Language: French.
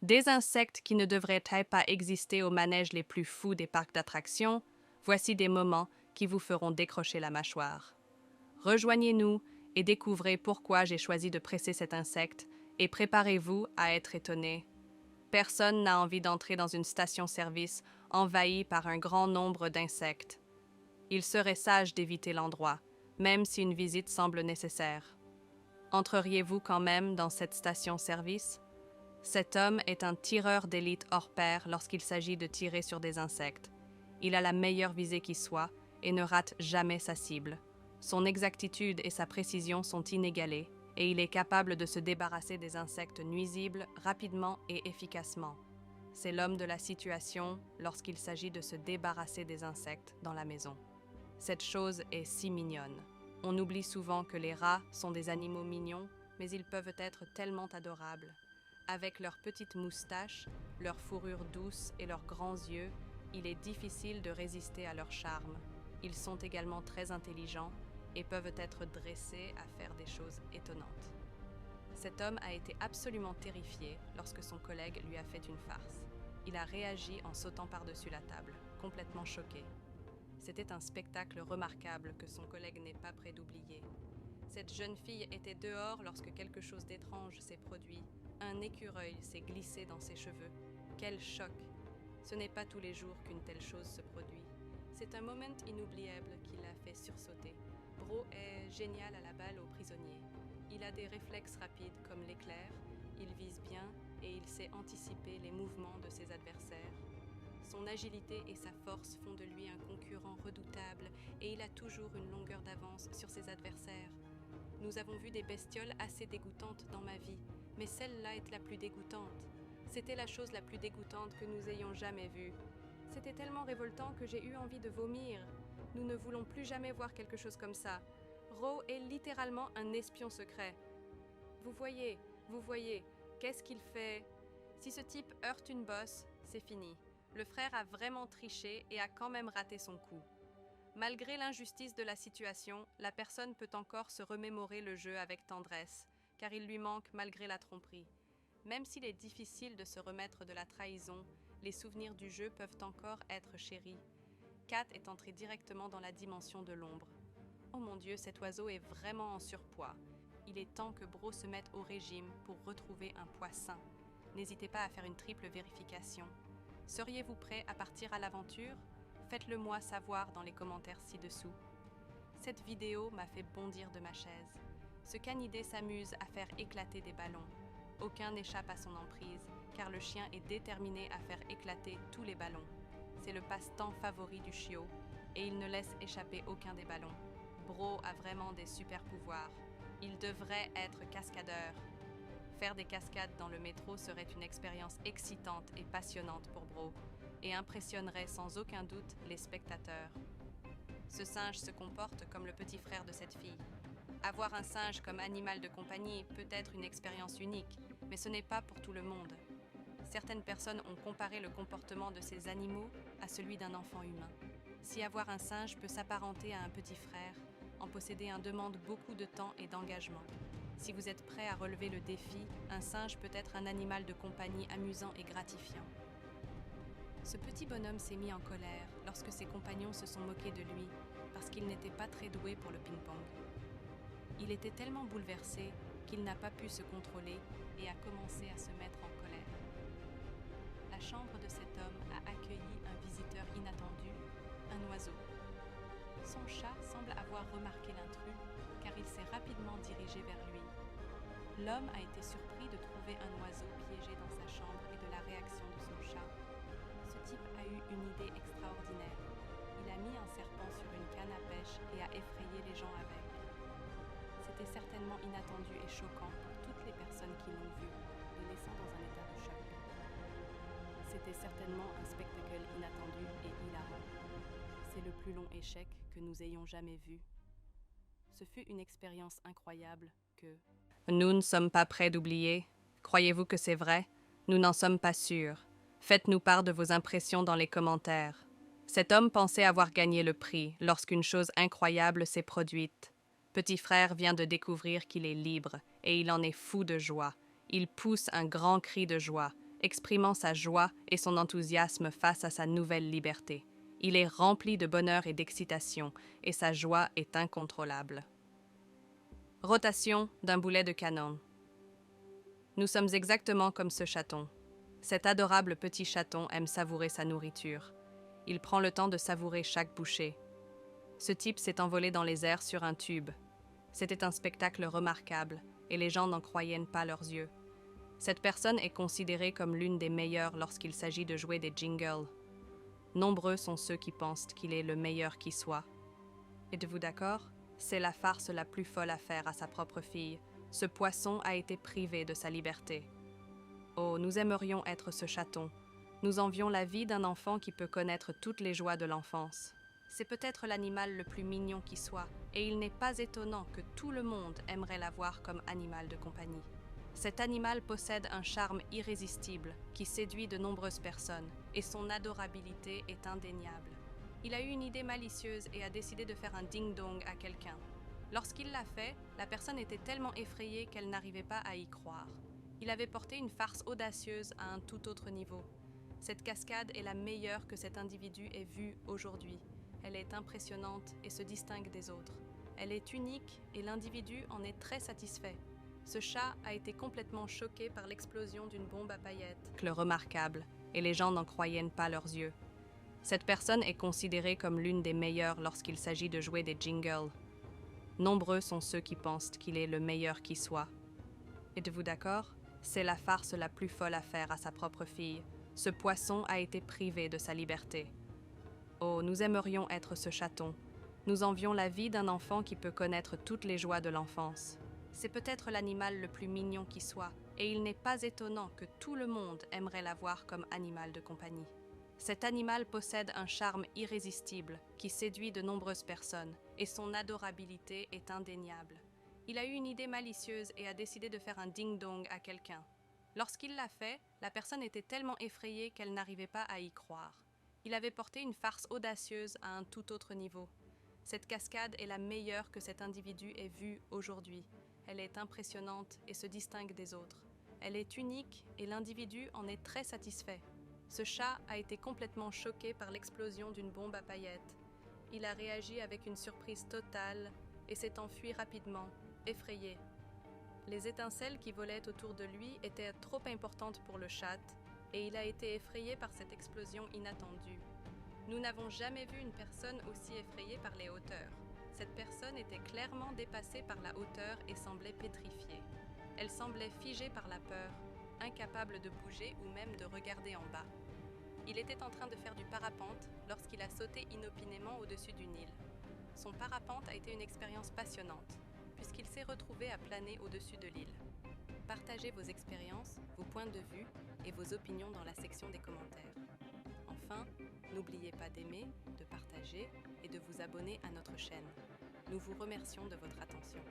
Des insectes qui ne devraient pas exister aux manèges les plus fous des parcs d'attractions, voici des moments qui vous feront décrocher la mâchoire. Rejoignez-nous et découvrez pourquoi j'ai choisi de presser cet insecte et préparez-vous à être étonné. Personne n'a envie d'entrer dans une station-service envahie par un grand nombre d'insectes. Il serait sage d'éviter l'endroit, même si une visite semble nécessaire. Entreriez-vous quand même dans cette station-service? Cet homme est un tireur d'élite hors pair lorsqu'il s'agit de tirer sur des insectes. Il a la meilleure visée qui soit et ne rate jamais sa cible. Son exactitude et sa précision sont inégalées et il est capable de se débarrasser des insectes nuisibles rapidement et efficacement. C'est l'homme de la situation lorsqu'il s'agit de se débarrasser des insectes dans la maison. Cette chose est si mignonne. On oublie souvent que les rats sont des animaux mignons, mais ils peuvent être tellement adorables. Avec leurs petites moustaches, leur fourrure douce et leurs grands yeux, il est difficile de résister à leur charme. Ils sont également très intelligents et peuvent être dressés à faire des choses étonnantes. Cet homme a été absolument terrifié lorsque son collègue lui a fait une farce. Il a réagi en sautant par-dessus la table, complètement choqué. C'était un spectacle remarquable que son collègue n'est pas prêt d'oublier. Cette jeune fille était dehors lorsque quelque chose d'étrange s'est produit. Un écureuil s'est glissé dans ses cheveux. Quel choc! Ce n'est pas tous les jours qu'une telle chose se produit. C'est un moment inoubliable qui l'a fait sursauter. Bro est génial à la balle aux prisonniers. Il a des réflexes rapides comme l'éclair, il vise bien et il sait anticiper les mouvements de ses adversaires. Son agilité et sa force font de lui un concurrent redoutable et il a toujours une longueur d'avance sur ses adversaires. Nous avons vu des bestioles assez dégoûtantes dans ma vie, mais celle-là est la plus dégoûtante. C'était la chose la plus dégoûtante que nous ayons jamais vue. C'était tellement révoltant que j'ai eu envie de vomir. Nous ne voulons plus jamais voir quelque chose comme ça. Ro est littéralement un espion secret. Vous voyez, qu'est-ce qu'il fait? Si ce type heurte une bosse, c'est fini. Le frère a vraiment triché et a quand même raté son coup. Malgré l'injustice de la situation, la personne peut encore se remémorer le jeu avec tendresse, car il lui manque malgré la tromperie. Même s'il est difficile de se remettre de la trahison, les souvenirs du jeu peuvent encore être chéris. Kat est entré directement dans la dimension de l'ombre. Oh mon Dieu, cet oiseau est vraiment en surpoids. Il est temps que Bro se mette au régime pour retrouver un poids sain. N'hésitez pas à faire une triple vérification. Seriez-vous prêt à partir à l'aventure? Faites-le moi savoir dans les commentaires ci-dessous. Cette vidéo m'a fait bondir de ma chaise. Ce canidé s'amuse à faire éclater des ballons. Aucun n'échappe à son emprise, car le chien est déterminé à faire éclater tous les ballons. C'est le passe-temps favori du chiot, et il ne laisse échapper aucun des ballons. Bro a vraiment des super pouvoirs. Il devrait être cascadeur. Faire des cascades dans le métro serait une expérience excitante et passionnante pour Bro, et impressionnerait sans aucun doute les spectateurs. Ce singe se comporte comme le petit frère de cette fille. Avoir un singe comme animal de compagnie peut être une expérience unique, mais ce n'est pas pour tout le monde. Certaines personnes ont comparé le comportement de ces animaux à celui d'un enfant humain. Si avoir un singe peut s'apparenter à un petit frère, en posséder un demande beaucoup de temps et d'engagement. Si vous êtes prêt à relever le défi, un singe peut être un animal de compagnie amusant et gratifiant. Ce petit bonhomme s'est mis en colère lorsque ses compagnons se sont moqués de lui parce qu'il n'était pas très doué pour le ping-pong. Il était tellement bouleversé qu'il n'a pas pu se contrôler et a commencé à se mettre en colère. La chambre de cet homme a accueilli un visiteur inattendu, un oiseau. Son chat semble avoir remarqué l'intrus car il s'est rapidement dirigé vers lui. L'homme a été surpris de trouver un oiseau piégé dans sa chambre et de la réaction de son chat. Ce type a eu une idée extraordinaire. Il a mis un serpent sur une canne à pêche et a effrayé les gens avec. C'était certainement inattendu et choquant pour toutes les personnes qui l'ont vu, les laissant dans un état de choc. C'était certainement un spectacle inattendu et hilarant. C'est le plus long échec que nous ayons jamais vu. Ce fut une expérience incroyable que... Nous ne sommes pas prêts d'oublier. Croyez-vous que c'est vrai? Nous n'en sommes pas sûrs. Faites-nous part de vos impressions dans les commentaires. Cet homme pensait avoir gagné le prix lorsqu'une chose incroyable s'est produite. Petit frère vient de découvrir qu'il est libre et il en est fou de joie. Il pousse un grand cri de joie exprimant sa joie et son enthousiasme face à sa nouvelle liberté. Il est rempli de bonheur et d'excitation, et sa joie est incontrôlable. Rotation d'un boulet de canon. Nous sommes exactement comme ce chaton. Cet adorable petit chaton aime savourer sa nourriture. Il prend le temps de savourer chaque bouchée. Ce type s'est envolé dans les airs sur un tube. C'était un spectacle remarquable, et les gens n'en croyaient pas leurs yeux. Cette personne est considérée comme l'une des meilleures lorsqu'il s'agit de jouer des jingles. Nombreux sont ceux qui pensent qu'il est le meilleur qui soit. Êtes-vous d'accord? C'est la farce la plus folle à faire à sa propre fille. Ce poisson a été privé de sa liberté. Oh, nous aimerions être ce chaton. Nous envions la vie d'un enfant qui peut connaître toutes les joies de l'enfance. C'est peut-être l'animal le plus mignon qui soit, et il n'est pas étonnant que tout le monde aimerait l'avoir comme animal de compagnie. Cet animal possède un charme irrésistible qui séduit de nombreuses personnes, et son adorabilité est indéniable. Il a eu une idée malicieuse et a décidé de faire un ding-dong à quelqu'un. Lorsqu'il l'a fait, la personne était tellement effrayée qu'elle n'arrivait pas à y croire. Il avait porté une farce audacieuse à un tout autre niveau. Cette cascade est la meilleure que cet individu ait vue aujourd'hui. Elle est impressionnante et se distingue des autres. Elle est unique et l'individu en est très satisfait. Ce chat a été complètement choqué par l'explosion d'une bombe à paillettes. Le remarquable, et les gens n'en croyaient pas leurs yeux. Cette personne est considérée comme l'une des meilleures lorsqu'il s'agit de jouer des jingles. Nombreux sont ceux qui pensent qu'il est le meilleur qui soit. Êtes-vous d'accord? C'est la farce la plus folle à faire à sa propre fille. Ce poisson a été privé de sa liberté. Oh, nous aimerions être ce chaton. Nous envions la vie d'un enfant qui peut connaître toutes les joies de l'enfance. C'est peut-être l'animal le plus mignon qui soit, et il n'est pas étonnant que tout le monde aimerait l'avoir comme animal de compagnie. Cet animal possède un charme irrésistible qui séduit de nombreuses personnes, et son adorabilité est indéniable. Il a eu une idée malicieuse et a décidé de faire un ding-dong à quelqu'un. Lorsqu'il l'a fait, la personne était tellement effrayée qu'elle n'arrivait pas à y croire. Il avait porté une farce audacieuse à un tout autre niveau. Cette cascade est la meilleure que cet individu ait vue aujourd'hui. Elle est impressionnante et se distingue des autres. Elle est unique et l'individu en est très satisfait. Ce chat a été complètement choqué par l'explosion d'une bombe à paillettes. Il a réagi avec une surprise totale et s'est enfui rapidement, effrayé. Les étincelles qui volaient autour de lui étaient trop importantes pour le chat et il a été effrayé par cette explosion inattendue. Nous n'avons jamais vu une personne aussi effrayée par les hauteurs. Cette personne était clairement dépassée par la hauteur et semblait pétrifiée. Elle semblait figée par la peur, incapable de bouger ou même de regarder en bas. Il était en train de faire du parapente lorsqu'il a sauté inopinément au-dessus d'une île. Son parapente a été une expérience passionnante, puisqu'il s'est retrouvé à planer au-dessus de l'île. Partagez vos expériences, vos points de vue et vos opinions dans la section des commentaires. Enfin, n'oubliez pas d'aimer, de partager et de vous abonner à notre chaîne. Nous vous remercions de votre attention.